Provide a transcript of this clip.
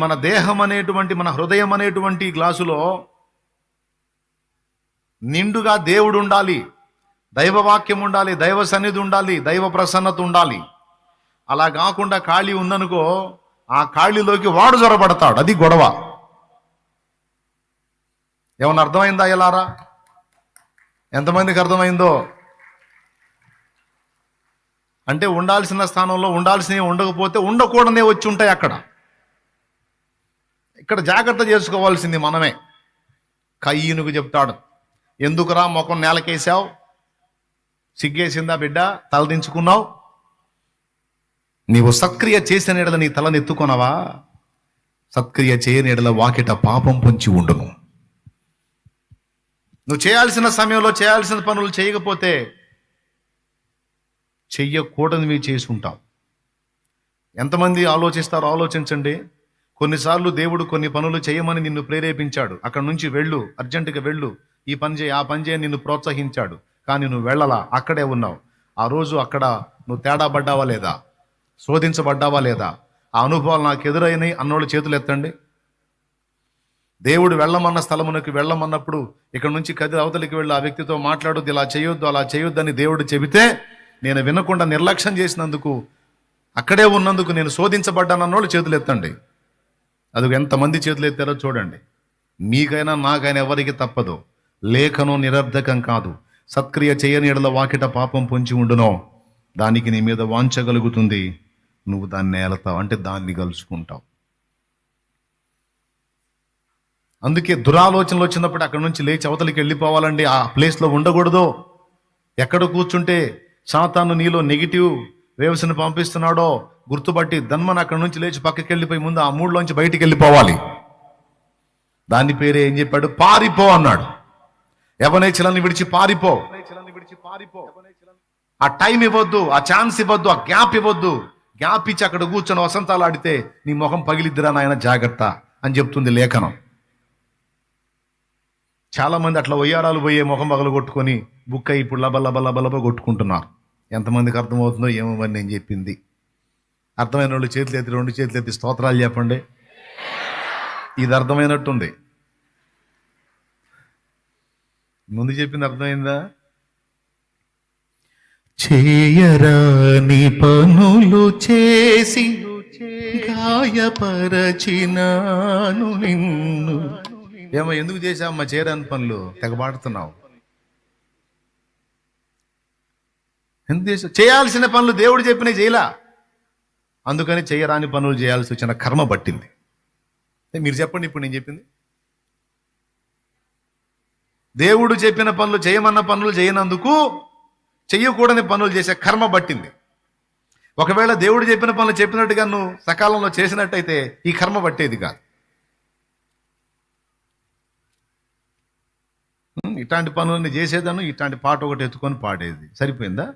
మన దేహం అనేటువంటి, మన హృదయం అనేటువంటి గ్లాసులో నిండుగా దేవుడు ఉండాలి, దైవవాక్యం ఉండాలి, దైవ సన్నిధి ఉండాలి, దైవ ప్రసన్నత ఉండాలి. అలా కాకుండా ఖాళీ ఉందనుకో, ఆ ఖాళీలోకి వాడు జొరబడతాడు. అది గొడవ. ఏమన్నా అర్థమైందా ఎలారా? ఎంతమందికి అర్థమైందో? అంటే ఉండాల్సిన స్థానంలో ఉండాల్సినవి ఉండకపోతే ఉండకూడనే వచ్చి ఉంటాయి అక్కడ. ఇక్కడ జాగ్రత్త చేసుకోవాల్సింది మనమే. కయ్యూనుకు చెప్తాడు, ఎందుకురా ముఖం నేలకేసావు, సిగ్గేసిందా బిడ్డ, తలదించుకున్నావు? నీవు సత్క్రియ చేసిన ఎడల నీ తలనెత్తుకొనవా? సత్క్రియ చేయని ఎడల వాకిట పాపం పొంచి ఉండును. నువ్వు చేయాల్సిన సమయంలో చేయాల్సిన పనులు చేయకపోతే చెయ్యకూడనివి చేసి ఉంటావు. ఎంతమంది ఆలోచిస్తారో ఆలోచించండి. కొన్నిసార్లు దేవుడు కొన్ని పనులు చేయమని నిన్ను ప్రేరేపించాడు. అక్కడ నుంచి వెళ్ళు, అర్జెంటుగా వెళ్ళు, ఈ పని చేయి, ఆ పని చేయి నిన్ను ప్రోత్సహించాడు. కానీ నువ్వు వెళ్ళలా, అక్కడే ఉన్నావు. ఆ రోజు అక్కడ నువ్వు తేడా పడ్డావా లేదా? శోధించబడ్డావా లేదా? ఆ అనుభవాలు నాకు ఎదురైనాయి అన్నోళ్ళు చేతులు ఎత్తండి. దేవుడు వెళ్ళమన్న స్థలమునకు వెళ్ళమన్నప్పుడు ఇక్కడ నుంచి కదిలి అవతలికి వెళ్ళి ఆ వ్యక్తితో మాట్లాడొద్దు, ఇలా చేయొద్దు, అలా చేయొద్దని దేవుడు చెబితే నేను వినకుండా నిర్లక్ష్యం చేసినందుకు, అక్కడే ఉన్నందుకు నేను శోధించబడ్డానన్నోళ్ళు చేతులు ఎత్తండి. అది ఎంతమంది చేతులు ఎత్తారో చూడండి. మీకైనా నాకైనా ఎవరికి తప్పదు. లేఖనం నిరర్ధకం కాదు. సత్క్రియ చేయని ఎడల వాకిట పాపం పొంచి ఉండునో, దానికి నీ మీద వాంచగలుగుతుంది. నువ్వు దాన్ని ఏలతావు, అంటే దాన్ని కలుసుకుంటావు. అందుకే దురాలోచనలు వచ్చినప్పుడు అక్కడ నుంచి లేచి అవతలికి వెళ్ళిపోవాలండి. ఆ ప్లేస్లో ఉండకూడదు. ఎక్కడ కూర్చుంటే సాతాను నీలో నెగిటివ్ వేవ్స్ని పంపిస్తున్నాడో గుర్తుపట్టి ధన్మని అక్కడ నుంచి లేచి పక్కకి వెళ్ళిపోయి ముందు ఆ మూడులోంచి బయటికి వెళ్ళిపోవాలి. దాని పేరే ఏం చెప్పాడు? పారిపో అన్నాడు. యవనేచ్ఛలని విడిచి పారిపో. ఆ టైం ఇవ్వద్దు, ఆ ఛాన్స్ ఇవ్వద్దు, ఆ గ్యాప్ ఇవ్వద్దు. గ్యాప్ ఇచ్చి అక్కడ కూర్చొని వసంతాలు ఆడితే నీ ముఖం పగిలిద్దిరా నాయన, జాగ్రత్త అని చెప్తుంది లేఖనం. చాలా మంది అట్లా వయ్యారాలు పోయే ముఖం పగలు కొట్టుకొని బుక్ అయి ఇప్పుడు లబ కొట్టుకుంటున్నారు. ఎంతమందికి అర్థమవుతుందో ఏమో మరి నేను చెప్పింది. అర్థమైన వాళ్ళు చేతులు ఎత్తి, రెండు చేతులు ఎత్తి స్తోత్రాలు చెప్పండి. ఇది అర్థమైనట్టుంది. ముందు చెప్పింది అర్థమైందా? చేయరాని పనులు చేసి గాయపరచినాను నిన్ను. ఏమో ఎందుకు చేశామ్మా చేయరాని పనులు? తెగబాడుతున్నావు. ఎందుకు చేసావు? చేయాల్సిన పనులు దేవుడు చెప్పినవి చేయలా, అందుకని చేయరాని పనులు చేయాల్సి వచ్చిన కర్మ పట్టింది. మీరు చెప్పండి, ఇప్పుడు నేను చెప్పింది. దేవుడు చెప్పిన పనులు చేయమన్న పనులు చేయనందుకు చెయ్యకూడని పనులు చేసే కర్మ పట్టింది. ఒకవేళ దేవుడు చెప్పిన పనులు చెప్పినట్టుగా నువ్వు సకాలంలో చేసినట్టయితే ఈ కర్మ పట్టేది కాదు. ఇట్లాంటి పనులన్నీ చేసేదాన్ని, ఇట్లాంటి పాట ఒకటి ఎత్తుకొని పాడేది. సరిపోయిందా?